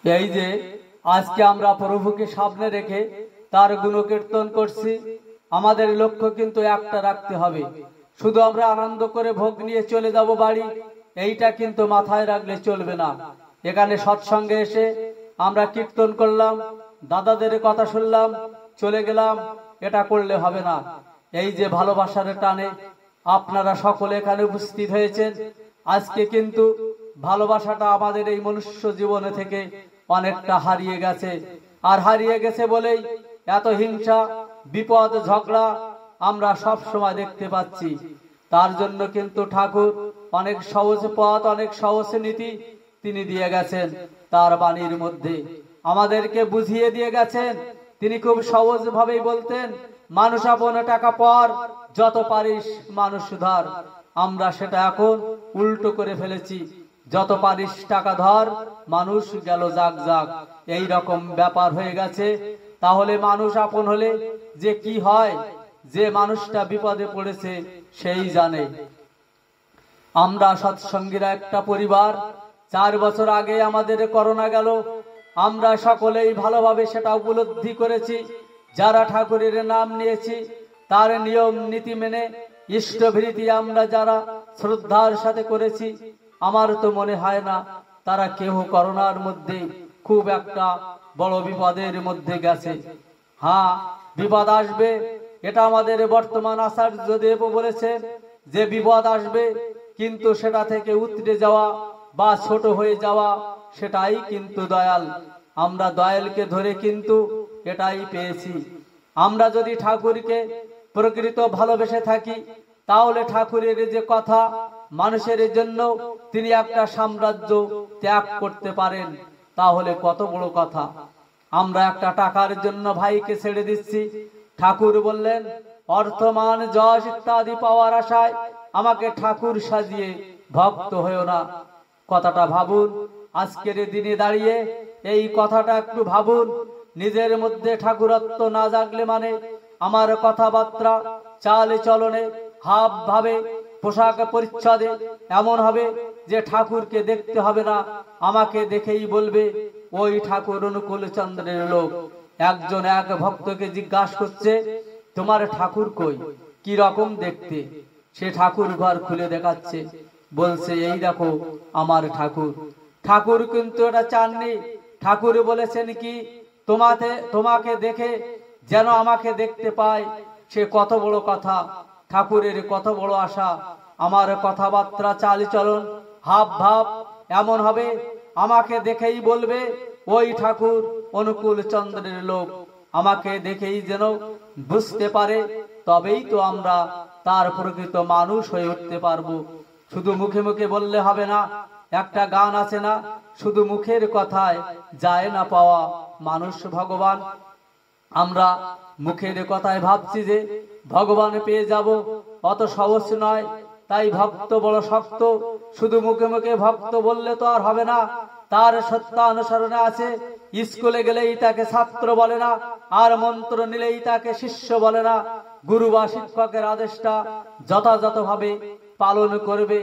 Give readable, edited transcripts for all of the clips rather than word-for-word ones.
এই যে আজকে আমরা প্রভুকে সামনে রেখে তার গুণকীর্তন করছি, আমাদের লক্ষ্য কিন্তু একটা রাখতে হবে। শুধু আমরা আনন্দ করে ভোগ নিয়ে চলে যাব বাড়ি, এইটা কিন্তু মাথায় রাখলে চলবে না। এখানে সৎসঙ্গে এসে আমরা কীর্তন করলাম, দাদাদের কথা শুনলাম, চলে গেলাম, এটা করলে হবে না। এই যে ভালোবাসার টানে আপনারা সকলে এখানে উপস্থিত হয়েছেন, আজকে কিন্তু ভালোবাসাটা আমাদের এই মনুষ্য জীবনে থেকে অনেকটা হারিয়ে গেছে। আর হারিয়ে গেছে বলেই এত হিংসা, বিপদ, ঝগড়া আমরা সব সময় দেখতে পাচ্ছি। তার জন্য কিন্তু ঠাকুর অনেক সহজ পথ, অনেক সহজ নীতি তিনি দিয়ে গেছেন তার বাণীর মধ্যে, আমাদেরকে বুঝিয়ে দিয়ে গেছেন। তিনি খুব সহজ ভাবেই বলতেন, মানুষ আপন টাকা পর, যত পারিস মানুষ ধর। আমরা সেটা এখন উল্টো করে ফেলেছি, যত পারিস টাকা ধর, মানুষ গেল যাক যাক, এই রকম ব্যাপার হয়ে গেছে। তাহলে মানুষ আপন হলে যে কি হয়, যে মানুষটা বিপদে পড়েছে সেই জানে। আমরা সৎসঙ্গীরা একটা পরিবার, 4 বছর আগে আমাদের করোনা গেল, আমরা সকলেই ভালোভাবে সেটা উপলব্ধি করেছি। যারা ঠাকুরের নাম নিয়েছি, তার নিয়ম নীতি মেনে ইষ্টভৃতি আমরা যারা শ্রদ্ধার সাথে করেছি, আমার তো মনে হয় না তারা কেউ করোনার মধ্যে খুব একটা বড় বিপদের মধ্যে গেছে। হ্যাঁ, বিপদ আসবে, এটা আমাদের বর্তমান আচার্যদেব বলেছেন যে বিপদ আসবে, কিন্তু সেটা থেকে উতরে যাওয়া বা ছোট হয়ে যাওয়া সেটাই কিন্তু দয়াল। আমরা দয়ালকে ধরে কিন্তু এটাই পেয়েছি। আমরা যদি ঠাকুরকে প্রকৃত ভালোবেসে থাকি, তাহলে ঠাকুরের যে কথা, মানুষের জন্য তিনি একটা সাম্রাজ্য ত্যাগ করতে পারেন, তাহলে কত বড় কথা। আমরা একটা টাকার জন্য ভাইকে ছেড়ে দিচ্ছি। ঠাকুর বললেন, অর্থমান যশ ইত্যাদি পাওয়ার আশায় আমাকে ঠাকুর সাজিয়ে ভক্ত হয়েও না। কথাটা ভাবুন, আজকের দিনে দাঁড়িয়ে এই কথাটা একটু ভাবুন। নিজের মধ্যে ঠাকুরত্ব না জাগলে মানে আমার কথাবার্তা, চালে চলনে, হাব ভাবে, পোশাক পরিচ্ছদে এমন হবে যে ঠাকুরকে দেখতে হবে না, আমাকে দেখেই বলবে ওই ঠাকুর অনুকূল চন্দ্রের লোক। একজন এক ভক্তকে জিজ্ঞাসা করছে, তোমার ঠাকুর কই, কি রকম দেখতে? সে ঠাকুর ঘর খুলে দেখাচ্ছে, বলছে এই দেখো আমার ঠাকুর। ঠাকুর কিন্তু এটা চাননি। ঠাকুর বলেছেন কি, তোমাকে দেখে যেন আমাকে দেখতে পায়। সে কত বড় কথা, ঠাকুরের কত বড় আশা। আমার কথাবার্তা, চালচলন, হাব ভাব এমন হবে, আমাকে দেখেই বলবে ওই ঠাকুর অনুকূল চন্দ্রের লোক। আমাকে দেখেই যেন বুঝতে পারে, তবেই তো আমরা তার প্রকৃত মানুষ হয়ে উঠতে পারবো। শুধু মুখে মুখে বললে হবে না। একটা গান আছে না, শুধু মুখের কথায় যায় না পাওয়া মানুষ ভগবান। আমরা মুখের কথায় ভাবছি যে ভগবান পেয়ে যাব, অত সহজ নয়। তাই ভক্ত বড় শক্ত, শুধু মুখে মুখে ভক্ত বললে তো আর হবে না। তার সত্যানুসরণে আছে। স্কুলে গেলেই তাকে ছাত্র বলে না, আর মন্ত্র নিলেই তাকে শিষ্য বলে না। গুরু বা শিক্ষকের আদেশটা যথাযথভাবে পালন করবে,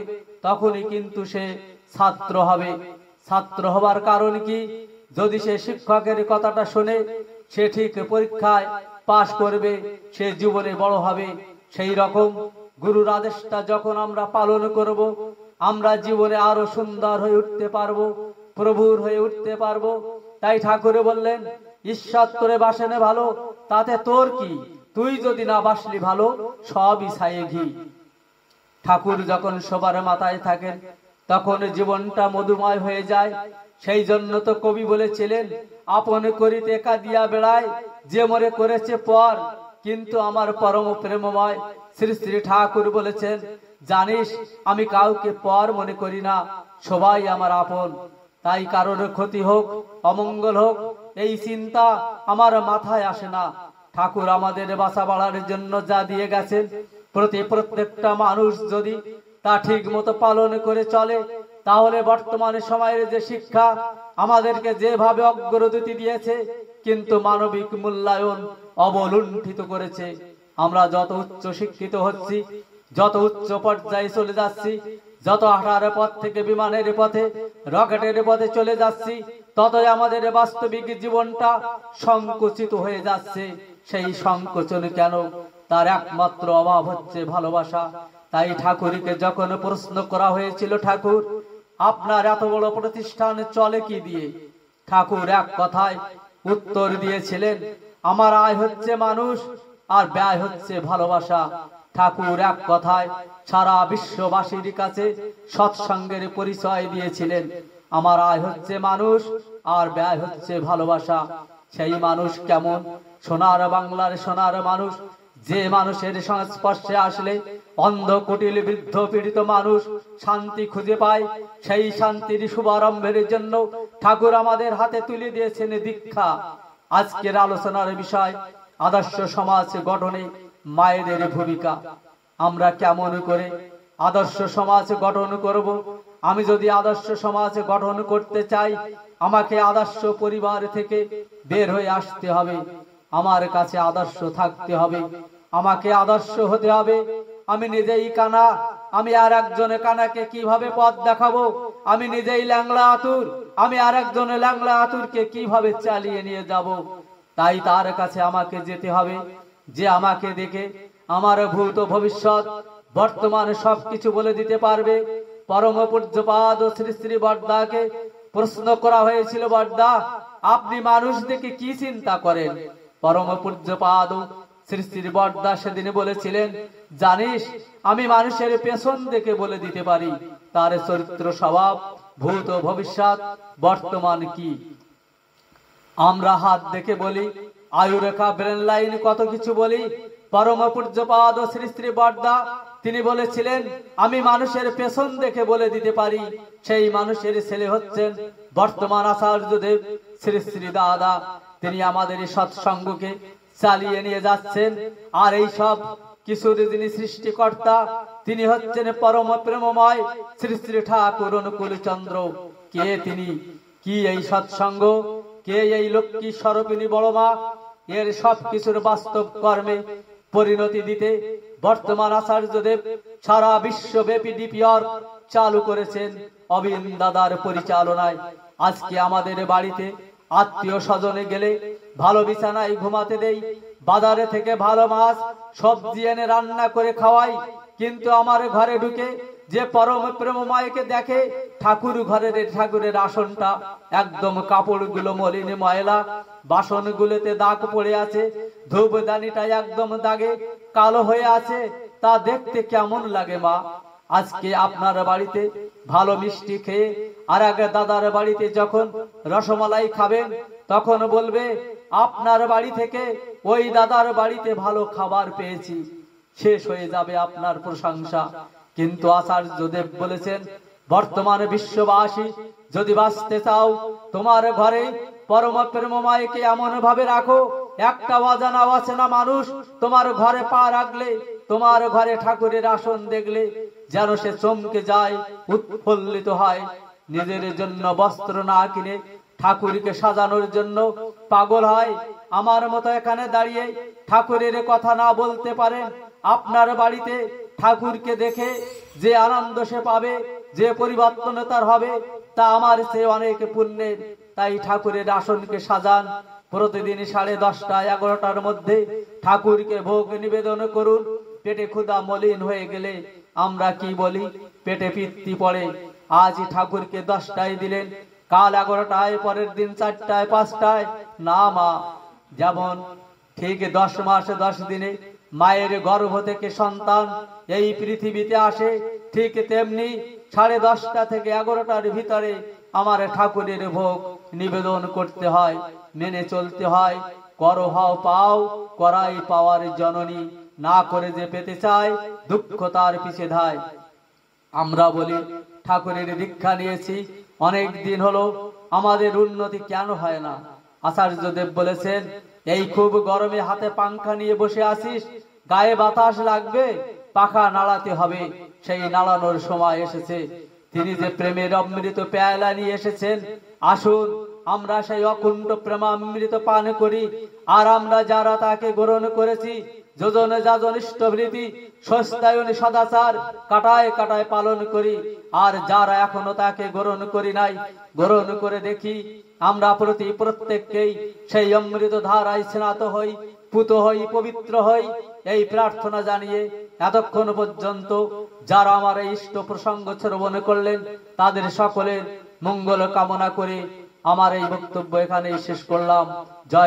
তখনই কিন্তু সে ছাত্র হবে। ছাত্র হবার কারণ কি? যদি সে শিক্ষকের কথাটা শুনে, সে ঠিক পরীক্ষায় পাশ করবে, সে জীবনে বড় হবে। সেই রকম গুরুর আদেশটা যখন আমরা পালন করব, আমরা জীবনে আরো সুন্দর হয়ে উঠতে পারবো, প্রভুর হয়ে উঠতে পারবো। তাই ঠাকুর বললেন, ঈশ্বর তোরে বাসেনে ভালো, তাতে তোর কি? তুই যদি না বাসলি ভালো, সবই ছায়ে ঘি। ঠাকুর যখন সবার মাথায় থাকেন, তখন জীবনটা মধুময় হয়ে যায়। সেই জন্য তো কবি বলেছিলেন, আপন করিতে কাঁদিয়া বেড়ায়, যে মরে করেছে পর, কিন্তু আমার পরম প্রেমময়। শ্রী শ্রী ঠাকুর বলেছেন, জানিস আমি কাউকে পর মনে করি না, সবাই আমার আপন। তাই কারোর ক্ষতি হোক, অমঙ্গল হোক, এই চিন্তা আমার মাথায় আসে না। ঠাকুর আমাদের বাঁচা বাড়ার জন্য যা দিয়ে গেছেন, প্রত্যেকটা মানুষ যদি তা ঠিক মতো পালন করে চলে, তাহলে বর্তমানে সময়ের যে শিক্ষা আমাদেরকে যেভাবে অগ্রগতি দিয়েছে, কিন্তু মানবিক মূল্যায়ন অবলুণ্ঠিত করেছে। আমরা যত উচ্চ শিক্ষিত হচ্ছি, যত উচ্চ পর্যায়ে চলে যাচ্ছি, যত হাঁটার পথ থেকে বিমানের পথে, রকেটের পথে চলে যাচ্ছি, ততই আমাদের বাস্তবিক জীবনটা সংকুচিত হয়ে যাচ্ছে। সেই সংকোচন কেন? তার একমাত্র অভাব হচ্ছে ভালোবাসা। তাই ঠাকুরকে যখন প্রশ্ন করা হয়েছিল, ঠাকুর আপনার এত বড় প্রতিষ্ঠান চলে কি দিয়ে, ঠাকুর এক কথায় উত্তর দিয়েছিলেন, আমার আয় হচ্ছে মানুষ আর ব্যয় হচ্ছে ভালোবাসা। ঠাকুর এক কথায় সারা বিশ্ববাসীর কাছে সৎসঙ্গের পরিচয় দিয়েছিলেন, আমার আয় হচ্ছে মানুষ আর ব্যয় হচ্ছে ভালোবাসা। সেই মানুষ কেমন? সোনার বাংলার সোনার মানুষ, যে মানুষের সংস্পর্শে আসলে অন্ধ কুটিল বৃদ্ধ পীড়িত মানুষ শান্তি খুঁজে পায়। সেই শান্তির শুভারম্ভের জন্য ঠাকুর আমাদের হাতে তুলে দিয়েছেন দীক্ষা। আজকের আলোচনার বিষয় আদর্শ সমাজ গঠনে মায়েদের ভূমিকা। আমরা কেমন করে আদর্শ সমাজ গঠন করব? আমি যদি আদর্শ সমাজ গঠন করতে চাই, আমাকে আদর্শ পরিবার থেকে বের হয়ে আসতে হবে। আমার কাছে আদর্শ থাকতে হবে, আমাকে আদর্শ হতে হবে। আমি নিজেই কানা, আমি আর একজন কানাকে কিভাবে পথ দেখাবো? আমি নিজেই ল্যাংড়া আতুর, আমি আর একজন ল্যাংড়া আতুরকে কিভাবে চালিয়ে নিয়ে যাব? তাই তার কাছে আমাকে যেতে হবে, যে আমাকে দেখে আমার ভূত ভবিষ্যৎ বর্তমান সবকিছু বলে দিতে পারবে। পরম পূজ্যপাদ শ্রী শ্রী বড়দাকে প্রশ্ন করা হয়েছিল, বড়দা আপনি মানুষ দেখে কি চিন্তা করেন? পরম পূজ্যপাদ শ্রী শ্রী বড়দা সেদিন বলেছিলেন, জানিস আমি মানুষের পেছন দেখে বলে দিতে পারি তার চরিত্র স্বভাব ভূত ভবিষ্যৎ বর্তমান কি। আমরা হাত দেখে বলি, আয়ুরেখা ব্রেন লাইন কত কিছু বলি। পরম পূজ্যপাদ শ্রী শ্রী বড়দা তিনি বলেছিলেন, আমি মানুষের পেছন দেখে বলে দিতে পারি সেই মানুষের ছেলে হচ্ছেন বর্তমান আচার্যদেব শ্রী শ্রী দাদা। তিনি আমাদের সৎসঙ্গকে চালিয়ে নিয়ে যাচ্ছেন। আর এই সব কিছুর যিনি সৃষ্টিকর্তা, তিনি হচ্ছেন পরম প্রেমময় শ্রী শ্রী ঠাকুর অনুকূল চন্দ্র। কে তিনি? কি এই সৎসঙ্গ? কে এই লক্ষ্মী স্বরূপিণী বড় মা? এর সব কিছুর বাস্তব কর্মে পরিণতি দিতে বর্তমান আচার্যদেব সারা বিশ্বব্যাপী ডিপিআর চালু করেছেন অবিন দাদার পরিচালনায়। আজকে আমাদের বাড়িতে আত্মীয় স্বজনে গেলে ভালো বিছানায় ঘুমাতে দেই, বাজারে থেকে ভালো মাছ সবজি এনে রান্না করে খাওয়াই, কিন্তু আমার ঘরে ঢুকে যে পরম প্রেমময়কে দেখে ঠাকুরের আসনটা একদম কাপড়গুলো মলিন ময়লা, বাসনগুলোতে দাগ পড়ে আছে, ধূপদানিটা একদম দাগে কালো হয়ে আছে, তা দেখতে কেমন লাগে মা? আজকে আপনার বাড়িতে ভালো মিষ্টি খেয়ে আর এক দাদার বাড়িতে যখন রসমালাই খাবেন, তখন বলবে আপনার বাড়ি থেকে ওই দাদার বাড়িতে ভালো খাবার পেয়েছি, শেষ হয়ে যাবে আপনার প্রশংসা। কিন্তু আচার্যদেব বলেছেন, বর্তমান বিশ্ববাসী যদি বাঁচতে চাও, তোমার ঘরে পরম প্রেমময়কে এমন ভাবে রাখো, একটা অজানা অচেনা মানুষ তোমার ঘরে পা রাখলে, তোমার ঘরে ঠাকুরের আসন দেখলে যেন সে চমকে যায়, উৎফুল্লিত হয়, নিজের জন্য বস্ত্র না কিনে ঠাকুরকে সাজানোর জন্য পাগল হয়। আমার মতো এখানে দাঁড়িয়ে ঠাকুরের কথা না বলতে পারেন, আপনার বাড়িতে ঠাকুরকে দেখে যে আনন্দ সে পাবে, যে পরিবর্তন তার হবে, তা আমার চেয়ে অনেক পুণ্যের। তাই ঠাকুরের আসনকে সাজান, প্রতিদিন 10:30 11টার মধ্যে ঠাকুরকে ভোগ নিবেদন করুন। পেটে ক্ষুধা মলিন হয়ে গেলে আমরা কি বলি? পেটে পিত্তি পড়ে। আজ ঠাকুরকে 10টায় দিলেন, কাল 11টায়, পরের দিন 4টায় 5টায়। না মা, যেমন ঠিক 10 মাস 10 দিনে মায়ের গর্ভ থেকে সন্তান এই পৃথিবীতে আসে, ঠিক তেমনি 10:30 থেকে 11টার ভিতরে আমার ঠাকুরের ভোগ নিবেদন করতে হয়, মেনে চলতে হয়। করো হও পাও, করাই পাওয়ার জননী, না করে যে পেতে চায় দুঃখ তার পিছে ধায়। আমরা বলি ঠাকুরের দীক্ষা নিয়েছি অনেক দিন হলো, আমাদের উন্নতি কেন হয় না? আচার্যদেব বলেছেন, এই খুব গরমে হাতে পাংখা নিয়ে বসে আছিস, গায়ে বাতাস লাগবে, পাখা নাড়াতে হবে, সেই নাড়ানোর সময় এসেছে। তিনি যে প্রেমের অমৃত পেয়ালা নিয়ে এসেছেন, আসুন আমরা সেই অকুণ্ঠ প্রেমামৃত পান করি। আর আমরা যারা তাকে গ্রহণ করেছি, যোজন যাজন ইষ্টভৃতি সস্তায়ন সদাচার কাটায় কাটায় পালন করি। আর যারা এখনো তাকে গ্রহণ করি নাই, গ্রহণ করে দেখি আমরা প্রত্যেককেই সেই অমৃত ধারায় স্নাত হই, পুত হই, পবিত্র হই, এই প্রার্থনা জানিয়ে এতক্ষণ পর্যন্ত যারা আমার এই ইষ্ট প্রসঙ্গ শ্রবণ করলেন তাদের সকলের মঙ্গল কামনা করে আমার এই বক্তব্য এখানেই শেষ করলাম। জয়